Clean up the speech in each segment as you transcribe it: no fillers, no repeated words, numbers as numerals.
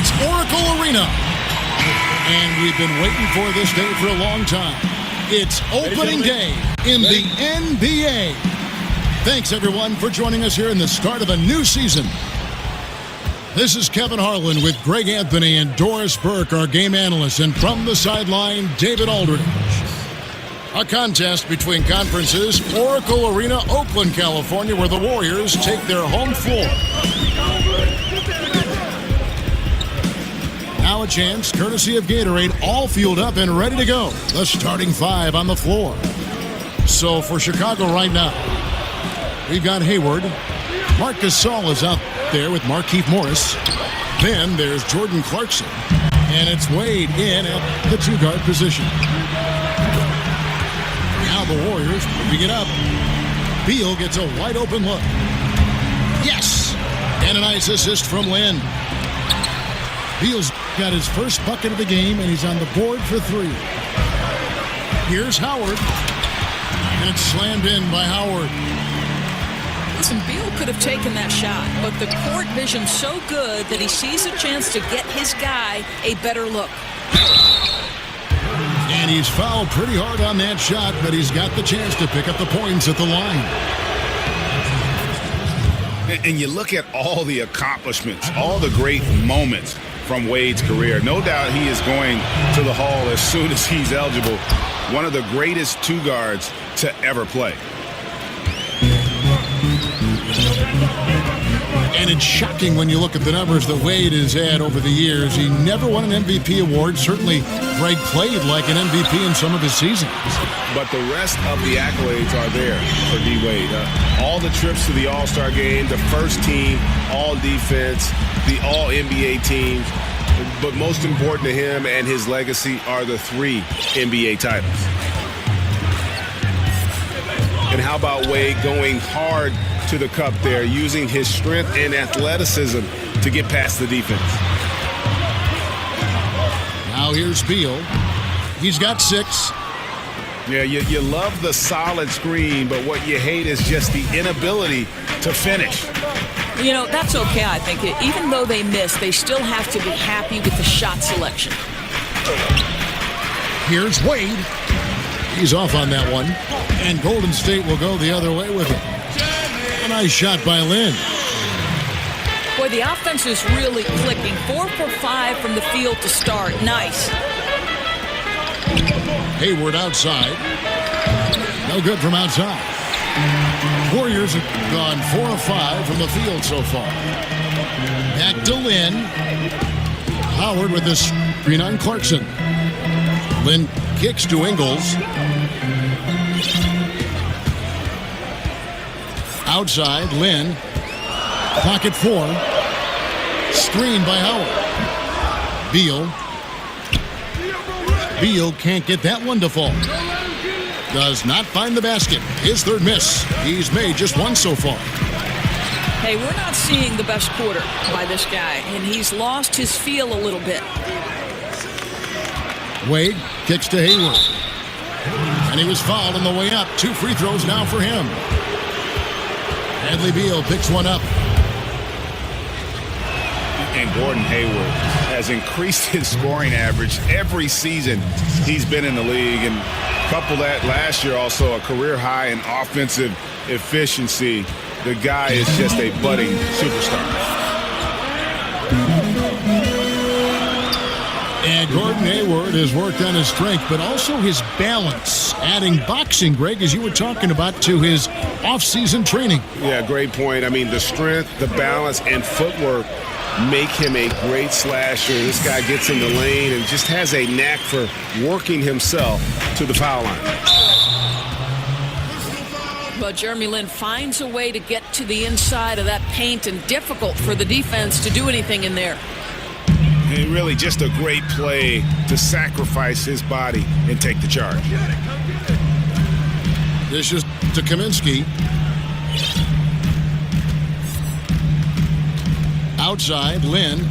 State's Oracle Arena. And we've been waiting for this day for a long time. It's opening day in the NBA. Thanks, everyone, for joining us here in the start of a new season. This is Kevin Harlan with Greg Anthony and Doris Burke, our game analysts, and from the sideline, David Aldridge. A contest between conferences, Oracle Arena, Oakland, California, where the Warriors take their home floor. Now a chance, courtesy of Gatorade, all fueled up and ready to go. The starting five on the floor. So for Chicago right now, we've got Hayward. Marc Gasol is out there with Markieff Morris. Then there's Jordan Clarkson. And it's Wade in at the two-guard position. Now the Warriors moving it up. Beal gets a wide-open look. Yes! And a nice assist from Lynn. Beal's got his first bucket of the game, and he's on the board for three. Here's Howard. And it's slammed in by Howard. Listen, Beal could have taken that shot, but the court vision's so good that he sees a chance to get his guy a better look. And he's fouled pretty hard on that shot, but he's got the chance to pick up the points at the line. And you look at all the accomplishments, all the great moments from Wade's career. No doubt he is going to the Hall as soon as he's eligible. One of the greatest two guards to ever play. And it's shocking when you look at the numbers that Wade has had over the years. He never won an MVP award. Certainly, Greg played like an MVP in some of his seasons. But the rest of the accolades are there for D-Wade. All the trips to the All-Star game, the first team, all defense, the all-NBA teams. But most important to him and his legacy are the 3 NBA titles. And how about Wade going hard to the cup there, using his strength and athleticism to get past the defense. Now here's Beal. He's got 6. Yeah, you love the solid screen, but what you hate is just the inability to finish. You know, that's okay, I think. Even though they miss, they still have to be happy with the shot selection. Here's Wade. He's off on that one. And Golden State will go the other way with it. A nice shot by Lynn. Boy, the offense is really clicking. 4 for 5 from the field to start. Nice. Hayward outside. No good from outside. Warriors have gone 4 of 5 from the field so far. Back to Lynn. Howard with the screen on Clarkson. Lynn kicks to Ingles. Outside, Lynn. Pocket 4. Screen by Howard. Beal. Beal can't get that one to fall. Does not find the basket. His third miss. He's made just 1 so far. Hey, we're not seeing the best quarter by this guy, and he's lost his feel a little bit. Wade kicks to Hayward. And he was fouled on the way up. 2 free throws now for him. Bradley Beal picks one up. And Gordon Hayward has increased his scoring average every season he's been in the league. And couple that last year also a career high in offensive efficiency. The guy is just a budding superstar. And Gordon Hayward has worked on his strength, but also his balance, adding boxing, Greg, as you were talking about, to his off-season training. Yeah, great point. I mean, the strength, the balance, and footwork make him a great slasher. This guy gets in the lane and just has a knack for working himself to the foul line. But Jeremy Lin finds a way to get to the inside of that paint, and difficult for the defense to do anything in there. And really just a great play to sacrifice his body and take the charge. This is to Kaminsky. Outside, Lynn.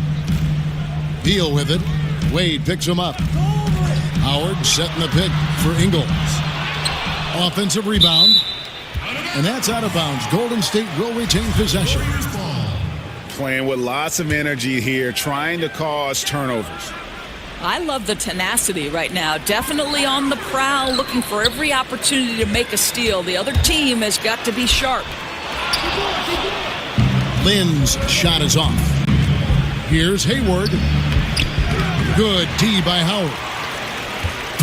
Beal with it. Wade picks him up. Howard setting the pick for Ingles. Offensive rebound. And that's out of bounds. Golden State will retain possession. playing with lots of energy here, trying to cause turnovers. I love the tenacity right now. Definitely on the prowl, looking for every opportunity to make a steal. The other team has got to be sharp. Lynn's shot is off. Here's Hayward. Good D by Howard.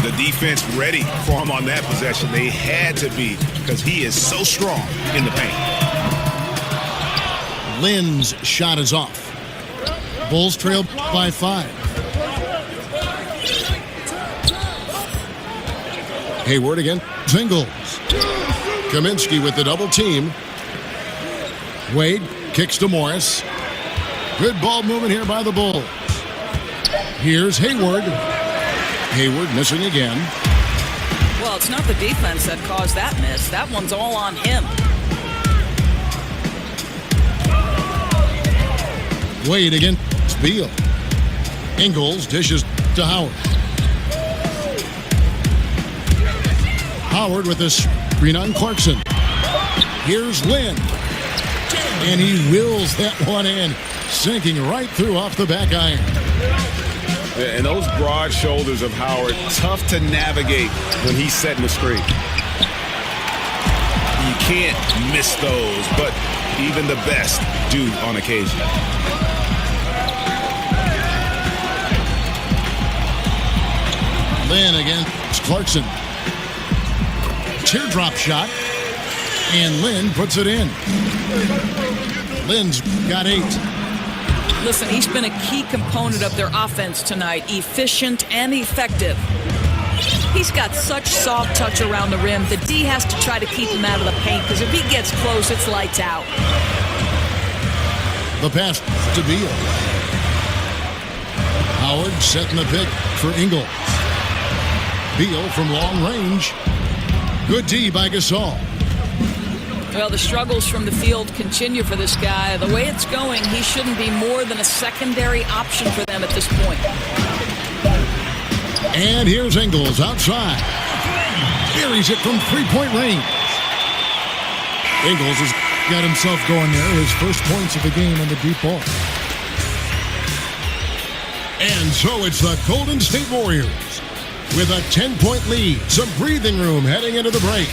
The defense ready for him on that possession. They had to be, because he is so strong in the paint. Lynn's shot is off. Bulls trail by 5. Hayward again. Singles. Kaminsky with the double team. Wade kicks to Morris. Good ball movement here by the Bulls. Here's Hayward. Hayward missing again. Well, it's not the defense that caused that miss. That one's all on him. Wade against Beal. Ingles dishes to Howard. Howard with this screen on Clarkson. Here's Lynn. And he wills that one in, sinking right through off the back iron. And those broad shoulders of Howard, tough to navigate when he's setting the screen. You can't miss those, but even the best do on occasion. Lynn against Clarkson. Teardrop shot, and Lynn puts it in. Lynn's got 8. Listen, he's been a key component of their offense tonight, efficient and effective. He's got such soft touch around the rim. The D has to try to keep him out of the paint, because if he gets close, it's lights out. The pass to Beal. Howard setting the pick for Ingles. Beal from long range. Good D by Gasol. Well, the struggles from the field continue for this guy. The way it's going, he shouldn't be more than a secondary option for them at this point. And here's Ingles outside. Carries it from three-point range. Ingles has got himself going there. His first points of the game on the deep ball. And so it's the Golden State Warriors with a 10-point lead. Some breathing room heading into the break.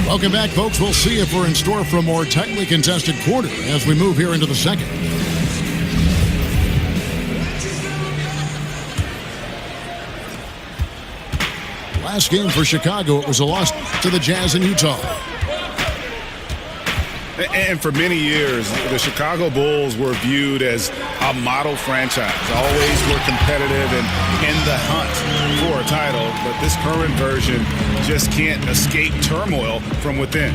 Welcome back, folks. We'll see if we're in store for a more tightly contested quarter as we move here into the second. Last game for Chicago, it was a loss to the Jazz in Utah. And for many years, the Chicago Bulls were viewed as a model franchise. Always were competitive and in the hunt for a title. But this current version just can't escape turmoil from within.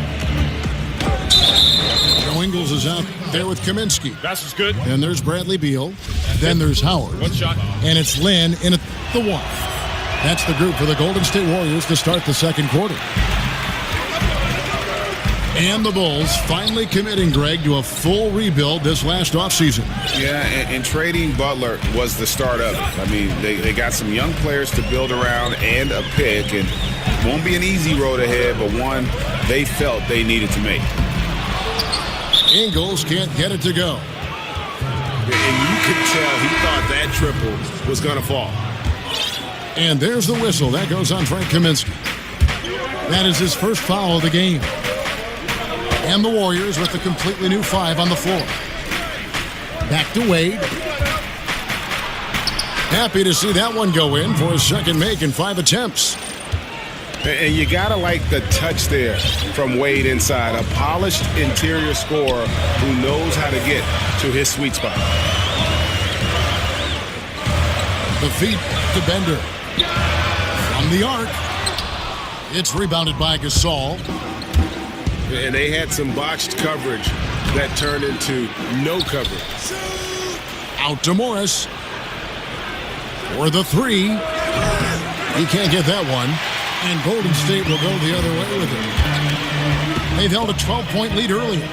Joe Ingles is out there with Kaminsky. That's as good. And there's Bradley Beal. Then there's Howard. One shot. And it's Lynn in at the 1. That's the group for the Golden State Warriors to start the second quarter. And the Bulls finally committing, Greg, to a full rebuild this last offseason. Yeah, and trading Butler was the start of it. I mean, they got some young players to build around and a pick, and it won't be an easy road ahead, but one they felt they needed to make. Ingles can't get it to go. And you could tell he thought that triple was going to fall. And there's the whistle. That goes on Frank Kaminsky. That is his first foul of the game. And the Warriors with a completely new 5 on the floor. Back to Wade. Happy to see that one go in for his second make in 5 attempts. And you got to like the touch there from Wade inside. A polished interior scorer who knows how to get to his sweet spot. The feet to Bender. From the arc. It's rebounded by Gasol. And they had some botched coverage that turned into no coverage. Out to Morris. For the 3. He can't get that one. And Golden State will go the other way with it. They've held a 12-point lead earlier.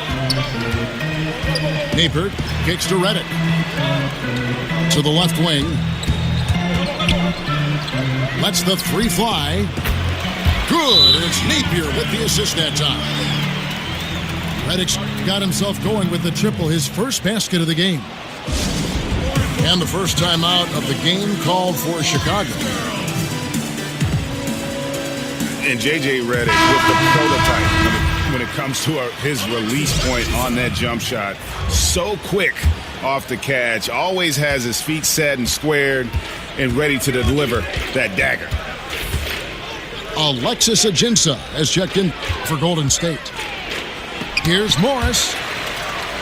Capert kicks to Redick. To the left wing. Lets the 3 fly. Good. It's Napier with the assist that time. Reddick's got himself going with the triple, his first basket of the game. And the first time out of the game called for Chicago. And J.J. Redick with the prototype when it comes to his release point on that jump shot. So quick off the catch. Always has his feet set and squared and ready to deliver that dagger. Alexis Ajinça has checked in for Golden State. Here's Morris.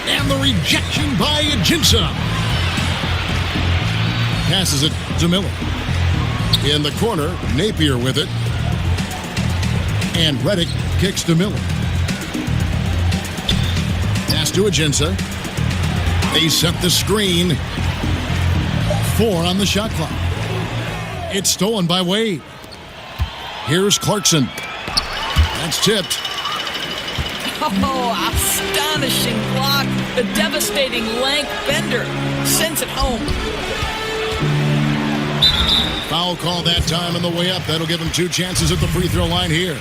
And the rejection by Ajinça. Passes it to Miller. In the corner, Napier with it. And Redick kicks to Miller. Pass to Ajinça. They set the screen. 4 on the shot clock. It's stolen by Wade. Here's Clarkson. That's tipped. Oh, astonishing block. The devastating length bender sends it home. Foul call that time on the way up. That'll give him 2 chances at the free throw line here.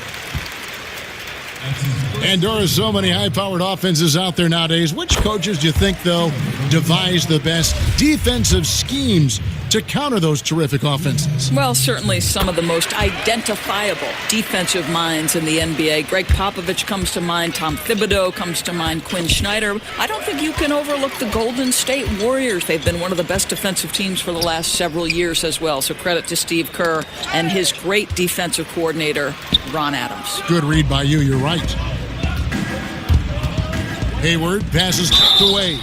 And there are so many high-powered offenses out there nowadays. Which coaches do you think, though, devise the best defensive schemes to counter those terrific offenses? Well, certainly some of the most identifiable defensive minds in the NBA. Greg Popovich comes to mind. Tom Thibodeau comes to mind. Quinn Snyder. I don't think you can overlook the Golden State Warriors. They've been one of the best defensive teams for the last several years as well. So credit to Steve Kerr and his great defensive coordinator, Ron Adams. Good read by you. You're right. Hayward passes to Wade.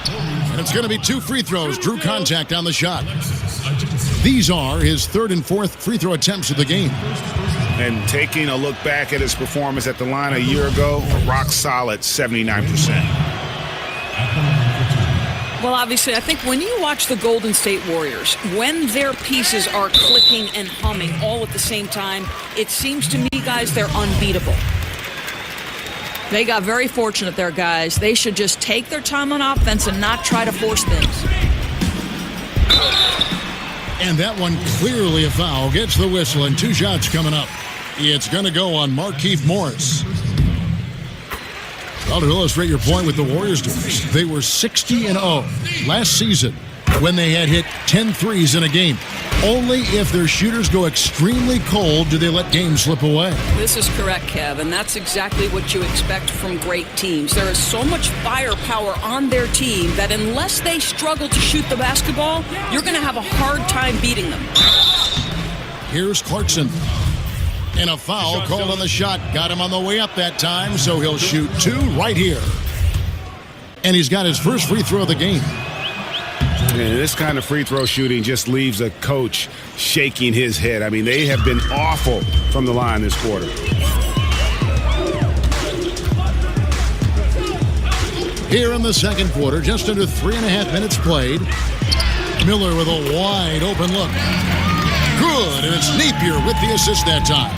And it's going to be 2 free throws. Drew contact on the shot. These are his 3rd and 4th free throw attempts of the game. And taking a look back at his performance at the line a year ago, a rock solid 79%. Well, obviously, I think when you watch the Golden State Warriors, when their pieces are clicking and humming all at the same time, it seems to me, guys, they're unbeatable. They got very fortunate there, guys. They should just take their time on offense and not try to force things. And that one clearly a foul. Gets the whistle and 2 shots coming up. It's going to go on Markieff Morris. Well, to illustrate your point with the Warriors, they were 60-0 last season when they had hit 10 threes in a game. Only if their shooters go extremely cold do they let games slip away. This is correct, Kev, and that's exactly what you expect from great teams. There is so much firepower on their team that unless they struggle to shoot the basketball, you're going to have a hard time beating them. Here's Clarkson. And a foul called on the shot. Got him on the way up that time, so he'll shoot 2 right here. And he's got his first free throw of the game. And this kind of free throw shooting just leaves a coach shaking his head. I mean, they have been awful from the line this quarter. Here in the second quarter, just under 3.5 minutes played. Miller with a wide open look. Good, and it's Napier with the assist that time.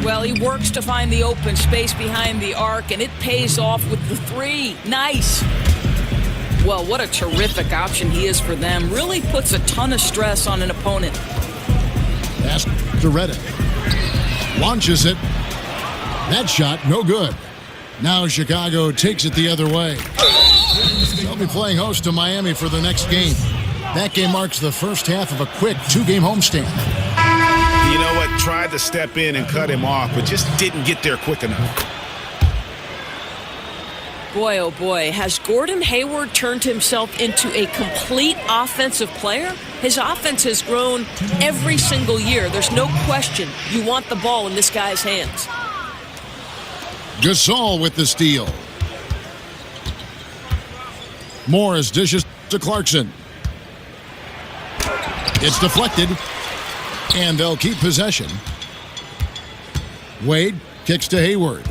Well, he works to find the open space behind the arc, and it pays off with the 3. Nice. Well, what a terrific option he is for them. Really puts a ton of stress on an opponent. Pass to Redick. Launches it. That shot, no good. Now Chicago takes it the other way. They'll be playing host to Miami for the next game. That game marks the first half of a quick 2-game homestand. You know what? Tried to step in and cut him off, but just didn't get there quick enough. Boy, oh boy, has Gordon Hayward turned himself into a complete offensive player? His offense has grown every single year. There's no question you want the ball in this guy's hands. Gasol with the steal. Morris dishes to Clarkson. It's deflected, and they'll keep possession. Wade kicks to Hayward.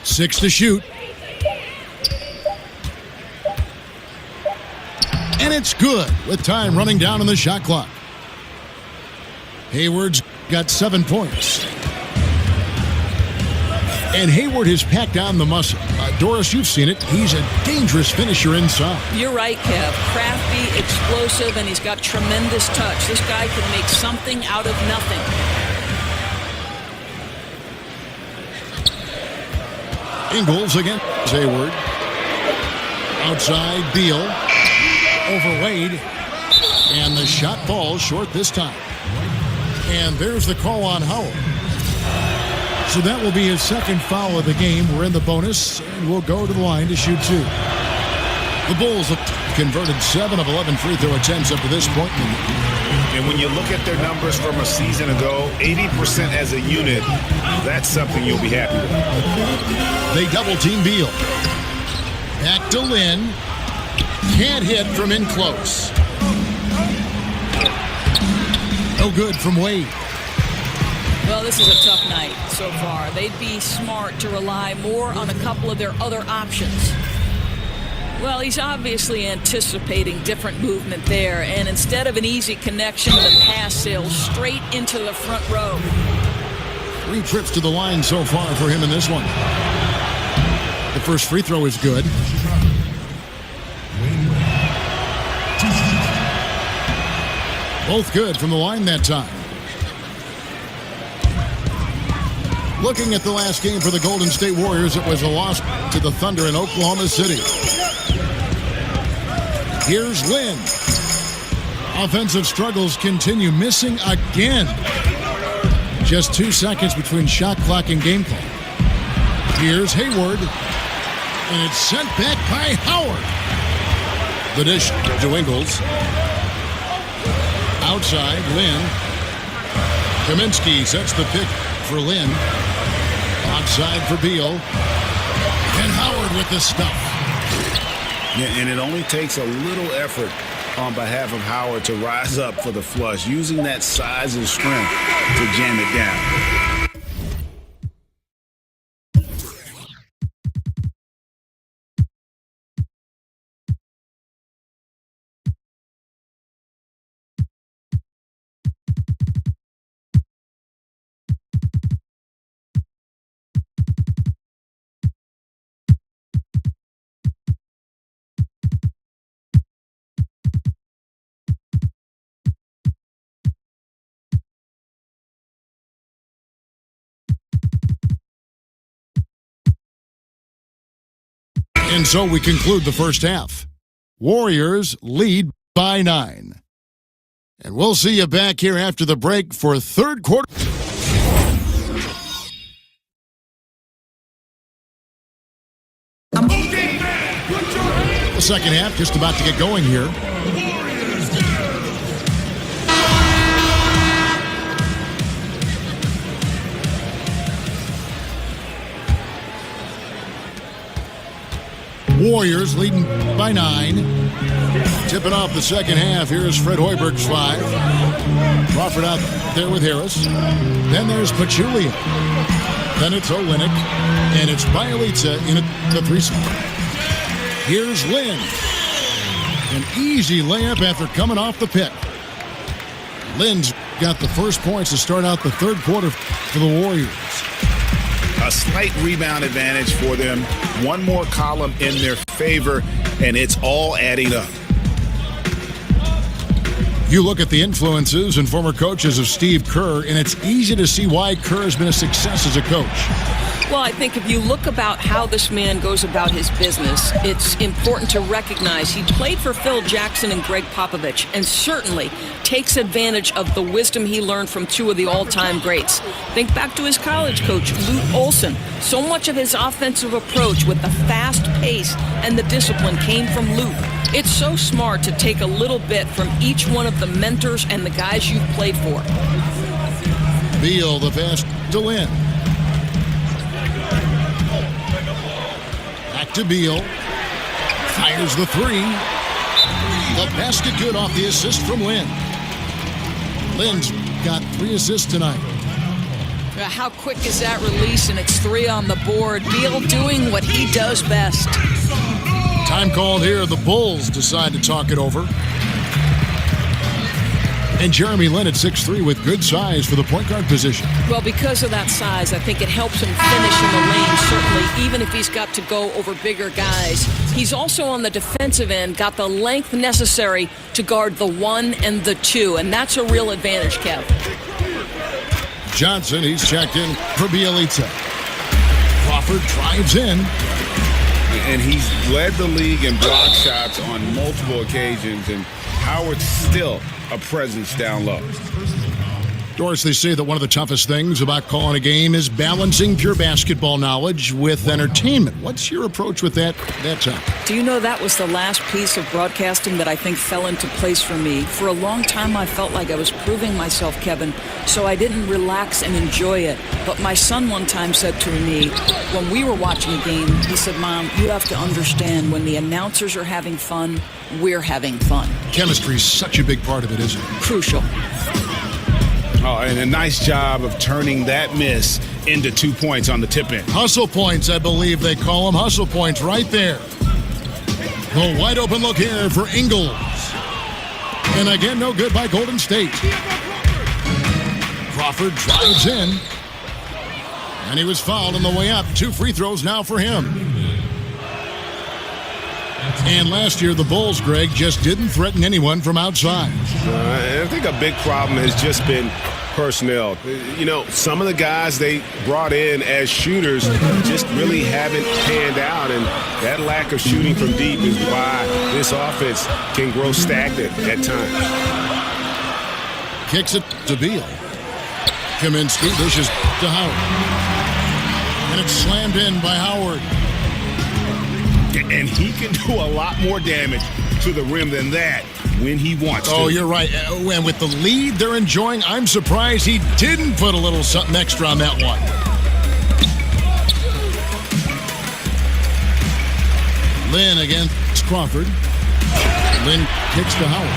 6 to shoot. And it's good with time running down on the shot clock. Hayward's got 7 points. And Hayward has packed on the muscle. Doris, you've seen it. He's a dangerous finisher inside. You're right, Kev. Crafty, explosive, and he's got tremendous touch. This guy can make something out of nothing. Ingles against Hayward. Outside, Beal. Over Wade. And the shot falls short this time. And there's the call on Howard. So that will be his second foul of the game. We're in the bonus, and we'll go to the line to shoot 2. The Bulls have converted 7 of 11 free throw attempts up to this point. And when you look at their numbers from a season ago, 80% as a unit, that's something you'll be happy with. They double-team Beal. Back to Lynn. Can't hit from in close. No good from Wade. Well, this is a tough night so far. They'd be smart to rely more on a couple of their other options. Well, he's obviously anticipating different movement there, and instead of an easy connection, the pass sails straight into the front row. 3 trips to the line so far for him in this one. The first free throw is good. Both good from the line that time. Looking at the last game for the Golden State Warriors, it was a loss to the Thunder in Oklahoma City. Here's Lynn. Offensive struggles continue, missing again. Just 2 seconds between shot clock and game clock. Here's Hayward. And it's sent back by Howard. The dish to Ingles. Outside, Lynn. Kaminsky sets the pick for Lynn. Outside for Beal. And Howard with the stuff. Yeah, and it only takes a little effort on behalf of Howard to rise up for the flush, using that size and strength to jam it down. And so we conclude the first half. Warriors lead by 9. And we'll see you back here after the break for third quarter. The second half just about to get going here. Warriors leading by 9. Tipping off the second half. Here's Fred Hoiberg's 5. Crawford out there with Harris. Then there's Pachulia. Then it's Olynyk. And it's Bielitsa in the 3 spot. Here's Lynn. An easy layup after coming off the pick. Lynn's got the first points to start out the third quarter for the Warriors. A slight rebound advantage for them. One more column in their favor, and it's all adding up. You look at the influences and former coaches of Steve Kerr, and it's easy to see why Kerr has been a success as a coach. Well, I think if you look about how this man goes about his business, it's important to recognize he played for Phil Jackson and Greg Popovich, and certainly takes advantage of the wisdom he learned from 2 of the all-time greats. Think back to his college coach, Lute Olson. So much of his offensive approach with the fast pace and the discipline came from Lute. It's so smart to take a little bit from each one of the mentors and the guys you've played for. Beal, the pass to Lynn. Back to Beal. Fires the 3. The basket good off the assist from Lynn. Lynn's got 3 assists tonight. How quick is that release? And it's 3 on the board. Beal doing what he does best. Time called here. The Bulls decide to talk it over. And Jeremy Lin at 6'3" with good size for the point guard position. Well, because of that size, I think it helps him finish in the lane, certainly, even if he's got to go over bigger guys. He's also on the defensive end, got the length necessary to guard the 1 and the 2, and that's a real advantage, Kev. Johnson, he's checked in for Bielitsa. Crawford drives in. And he's led the league in block shots on multiple occasions, and Howard's still a presence down low. Doris, they say that one of the toughest things about calling a game is balancing pure basketball knowledge with entertainment. What's your approach with that time? Do you know that was the last piece of broadcasting that I think fell into place for me? For a long time, I felt like I was proving myself, Kevin, so I didn't relax and enjoy it. But my son one time said to me, when we were watching a game, he said, Mom, you have to understand when the announcers are having fun, we're having fun. Chemistry is such a big part of it, isn't it? Crucial. Oh, and a nice job of turning that miss into 2 points on the tip-in. Hustle points, I believe they call them. Hustle points right there. The wide open look here for Ingles. And again, no good by Golden State. Crawford drives in. And he was fouled on the way up. 2 free throws now for him. And last year, the Bulls, Greg, just didn't threaten anyone from outside. I think a big problem has just been personnel. You know, some of the guys they brought in as shooters just really haven't panned out, and that lack of shooting from deep is why this offense can grow stagnant at times. Kicks it to Beal. Kaminsky dishes to Howard. And it's slammed in by Howard. And he can do a lot more damage to the rim than that when he wants to. Oh, you're right. And with the lead they're enjoying, I'm surprised he didn't put a little something extra on that one. Lynn against Crawford. Lynn kicks to Howard.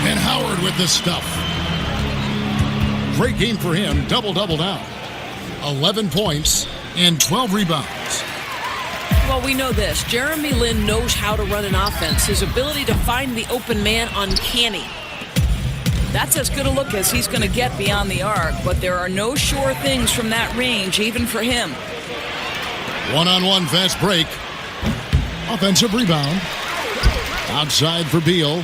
And Howard with the stuff. Great game for him. Double-double now. 11 points and 12 rebounds. Well, we know this. Jeremy Lin knows how to run an offense. His ability to find the open man, uncanny. That's as good a look as he's going to get beyond the arc, but there are no sure things from that range, even for him. One-on-one fast break. Offensive rebound. Outside for Beal.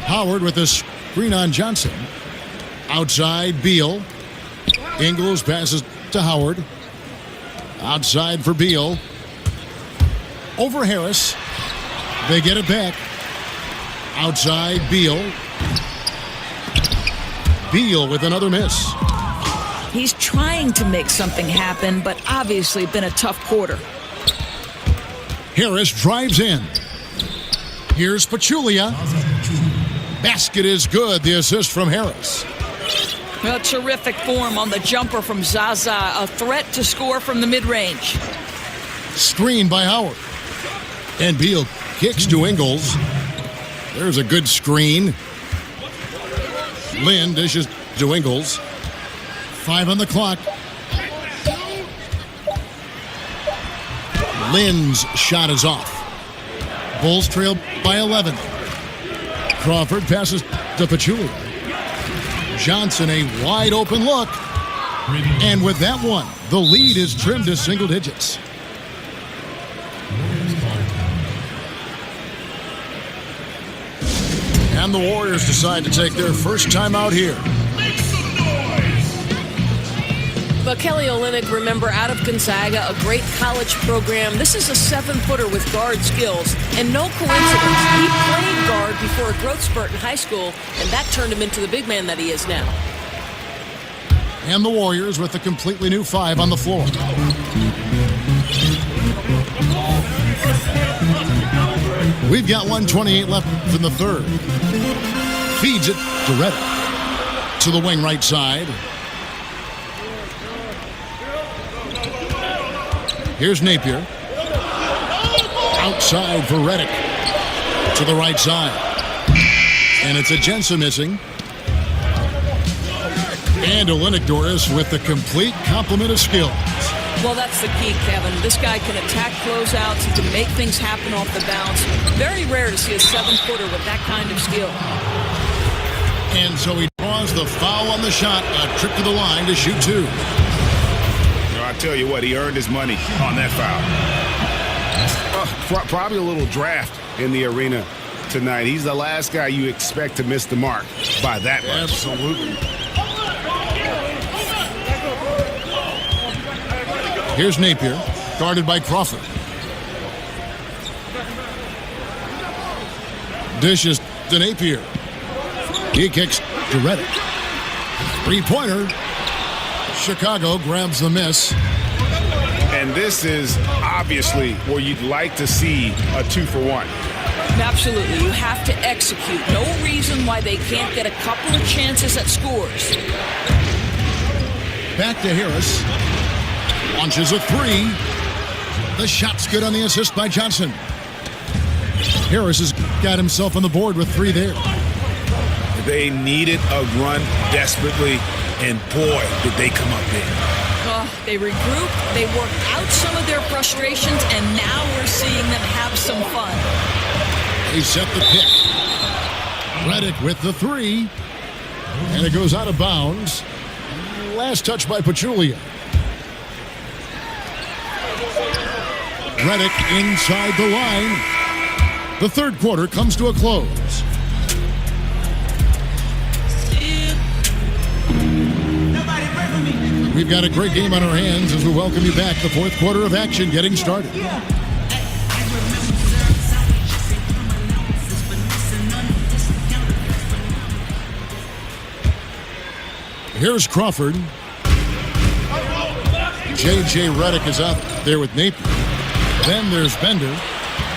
Howard with a screen on Johnson. Outside, Beal. Ingles passes to Howard. Outside for Beal. Over Harris. They get it back. Outside, Beal. Beal with another miss. He's trying to make something happen, but obviously been a tough quarter. Harris drives in. Here's Pachulia. Basket is good. The assist from Harris. A terrific form on the jumper from Zaza. A threat to score from the mid-range. Screen by Howard. And Beal kicks to Ingles. There's a good screen. Lynn dishes to Ingles. 5 on the clock. Lynn's shot is off. Bulls trail by 11. Crawford passes to Pachulia. Johnson, a wide open look. And with that one, the lead is trimmed to single digits. And the Warriors decide to take their first time out here. But Kelly Olynyk, remember, out of Gonzaga, a great college program. This is a 7-footer with guard skills. And no coincidence, he played guard before a growth spurt in high school, and that turned him into the big man that he is now. And the Warriors with a completely new 5 on the floor. We've got 1:28 left in the third. Feeds it to Reddick. To the wing right side. Here's Napier. Outside for Reddick. To the right side. And it's a Jensen missing. And Olynyk, Doris, with the complete complement of skills. Well, that's the key, Kevin. This guy can attack closeouts. He can make things happen off the bounce. Very rare to see a 7-footer with that kind of skill. And so he draws the foul on the shot. A trip to the line to shoot 2. I tell you what, he earned his money on that foul. Probably a little draft in the arena tonight. He's the last guy you expect to miss the mark by that much. Absolutely. Here's Napier, guarded by Crawford. Dishes to Napier. He kicks to Reddick. Three-pointer. Chicago grabs the miss. And this is obviously where you'd like to see a 2-for-1. Absolutely. You have to execute. No reason why they can't get a couple of chances at scores. Back to Harris. Launches a three. The shot's good on the assist by Johnson. Harris has got himself on the board with 3 there. They needed a run desperately, and boy, did they come up big. They regrouped, they worked out some of their frustrations, and now we're seeing them have some fun. They set the pick. Reddick with the 3. And it goes out of bounds. Last touch by Pachulia. Reddick inside the line. The third quarter comes to a close. We've got a great game on our hands as we welcome you back. The fourth quarter of action getting started. Here's Crawford. J.J. Reddick is out there with Napier. Then there's Bender.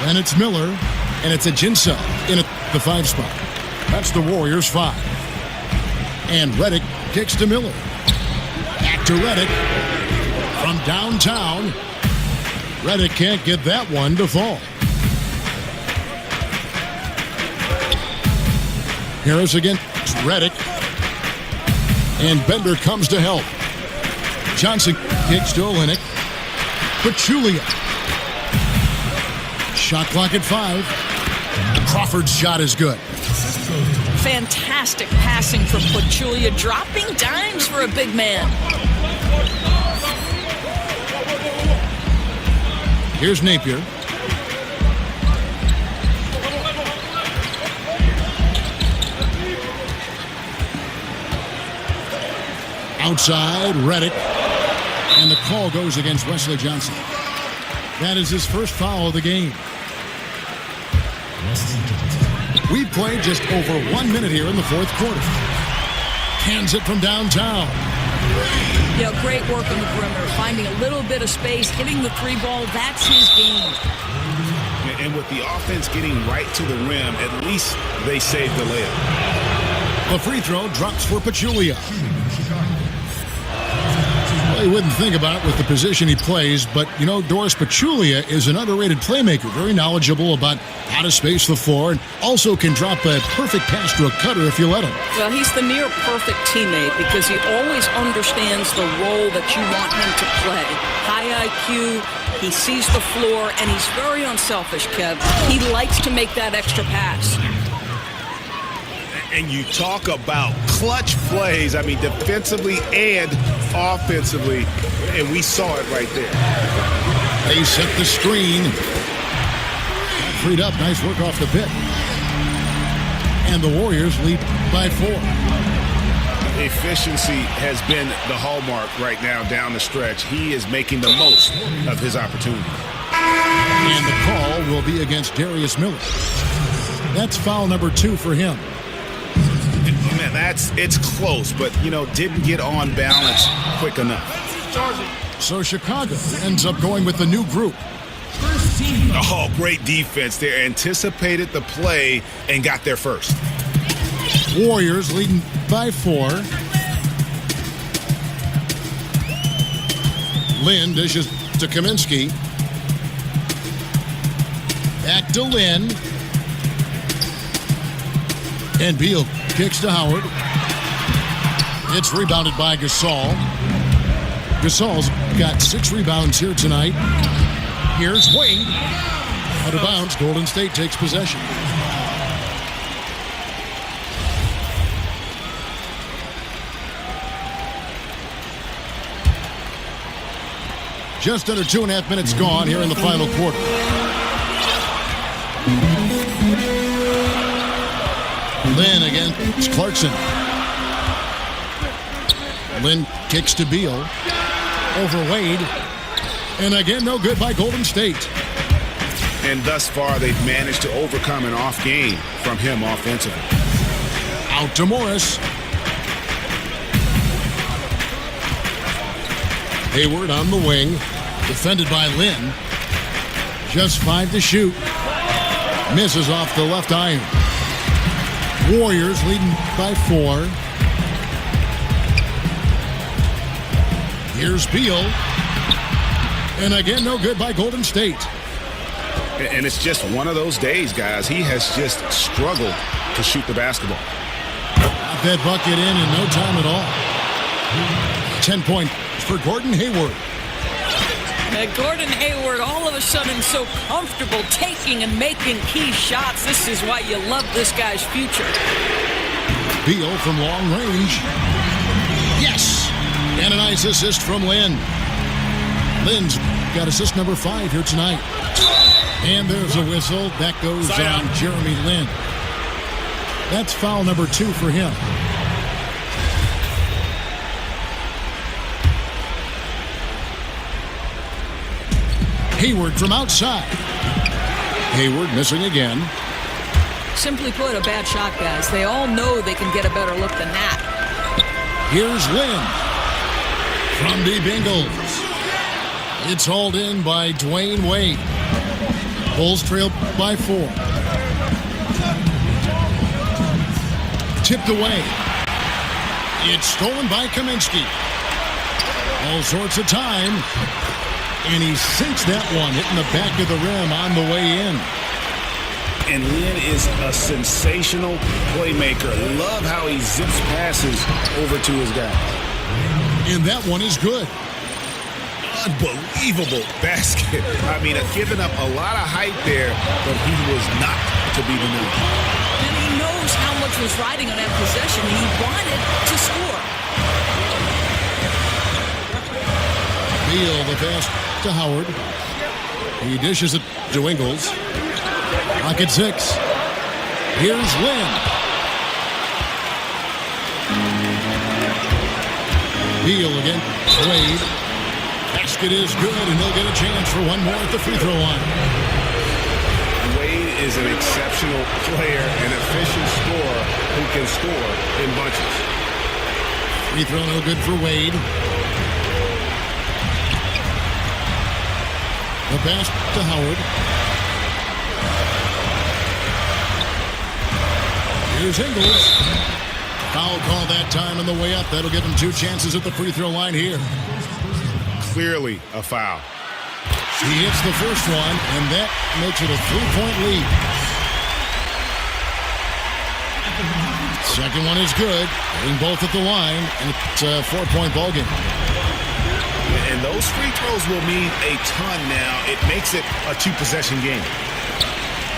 Then it's Miller. And it's Ajinça in the 5 spot. That's the Warriors' 5. And Reddick kicks to Miller. Back to Reddick. From downtown. Reddick can't get that one to fall. Harris against Reddick. And Bender comes to help. Johnson kicks to Olynyk. Pachulia. Shot clock at 5. Crawford's shot is good. Fantastic passing from Pachulia, dropping dimes for a big man. Here's Napier. Outside, Reddick. And the call goes against Wesley Johnson. That is his first foul of the game. We played just over 1 minute here in the fourth quarter. Hands it from downtown. Yeah, great work on the perimeter. Finding a little bit of space, hitting the 3 ball. That's his game. And with the offense getting right to the rim, at least they saved the layup. The free throw drops for Pachulia. Well, you wouldn't think about it with the position he plays, but, you know, Doris Pachulia is an underrated playmaker, very knowledgeable about how to space the floor, and also can drop a perfect pass to a cutter if you let him. Well, he's the near-perfect teammate because he always understands the role that you want him to play. High IQ, he sees the floor, and he's very unselfish, Kev. He likes to make that extra pass. And you talk about clutch plays, I mean, defensively and offensively, and we saw it right there. They set the screen. Got freed up. Nice work off the pick. And the Warriors lead by 4. Efficiency has been the hallmark right now down the stretch. He is making the most of his opportunity. And the call will be against Darius Miller. That's foul number 2 for him. Man, it's close, but, you know, didn't get on balance quick enough. So Chicago ends up going with the new group. Oh, great defense there. Anticipated the play and got there first. Warriors leading by 4. Lynn dishes to Kaminsky. Back to Lynn. And Beal kicks to Howard. It's rebounded by Gasol. Gasol's got 6 rebounds here tonight. Here's Wade. Out of bounds, Golden State takes possession. Just under 2.5 minutes gone here in the final quarter. Lynn against Clarkson. Lynn kicks to Beal. Over Wade. And again, no good by Golden State. And thus far, they've managed to overcome an off game from him offensively. Out to Morris. Hayward on the wing. Defended by Lynn. Just 5 to shoot. Misses off the left iron. Warriors leading by 4. Here's Beal. And again, no good by Golden State. And it's just one of those days, guys. He has just struggled to shoot the basketball. Got that bucket in no time at all. 10 points for Gordon Hayward. Gordon Hayward all of a sudden so comfortable taking and making key shots. This is why you love this guy's future. Beal from long range. Yes! And a nice assist from Lynn. Lynn's got assist number 5 here tonight. And there's a whistle. That goes on Jeremy Lin. That's foul number 2 for him. Hayward from outside. Hayward missing again. Simply put, a bad shot, guys. They all know they can get a better look than that. Here's Lynn. From deep Ingles. It's hauled in by Dwayne Wade. Bulls trail by 4. Tipped away. It's stolen by Kaminsky. All sorts of time. And he sinks that one, hitting the back of the rim on the way in. And Lynn is a sensational playmaker. Love how he zips passes over to his guy. And that one is good. Unbelievable basket. I mean, giving up a lot of height there, but he was not to be denied. And he knows how much was riding on that possession. He wanted to score. Beal, the pass to Howard. He dishes it to Ingles. Rocket 6. Here's Lynn. Beal again. Wade. Basket is good, and he'll get a chance for one more at the free throw line. Wade is an exceptional player, an efficient scorer who can score in bunches. Free throw no good for Wade. The pass to Howard. Here's Ingles. Foul call that time on the way up. That'll give him 2 chances at the free throw line here. Clearly a foul. He hits the first one, and that makes it a 3-point lead. Second one is good. Hitting both at the line, and it's a 4-point ball game. And those free throws will mean a ton now. It makes it a 2-possession game.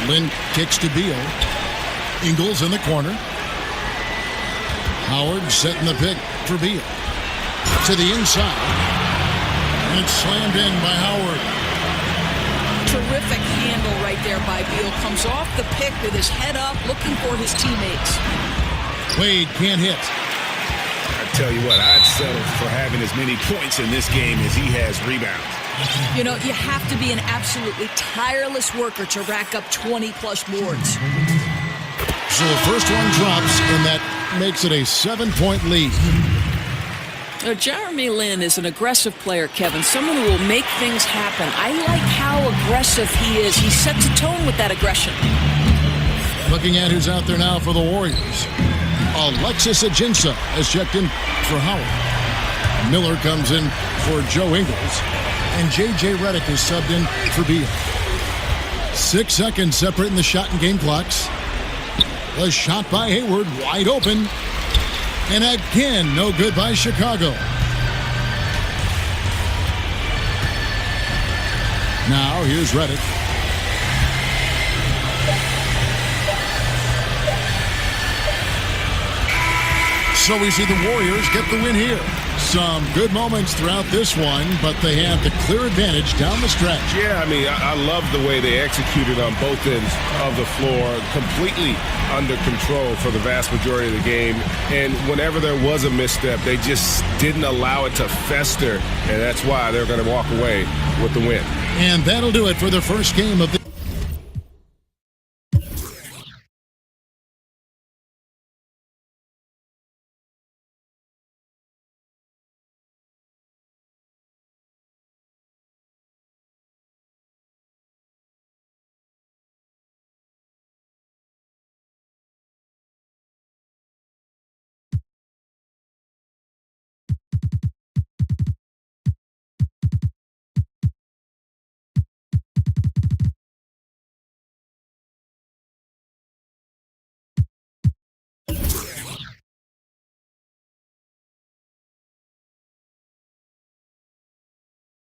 Lynn kicks to Beal. Ingles in the corner. Howard setting the pick for Beal. To the inside. And it's slammed in by Howard. Terrific handle right there by Beal. Comes off the pick with his head up, looking for his teammates. Wade can't hit. I tell you what, I'd settle for having as many points in this game as he has rebounds. You know, you have to be an absolutely tireless worker to rack up 20-plus boards. So the first one drops, and that makes it a 7-point lead. Jeremy Lin is an aggressive player, Kevin, someone who will make things happen. I like how aggressive he is. He sets a tone with that aggression. Looking at who's out there now for the Warriors. Alexis Ajinça has checked in for Howard. Miller comes in for Joe Ingles. And J.J. Redick is subbed in for Beal. 6 seconds separating the shot and game clocks. A shot by Hayward, wide open. And again, no good by Chicago. Now, here's Redick. So we see the Warriors get the win here. Some good moments throughout this one, but they have the clear advantage down the stretch. Yeah, I mean, I love the way they executed on both ends of the floor, completely under control for the vast majority of the game. And whenever there was a misstep, they just didn't allow it to fester, and that's why they're going to walk away with the win. And that'll do it for the first game of the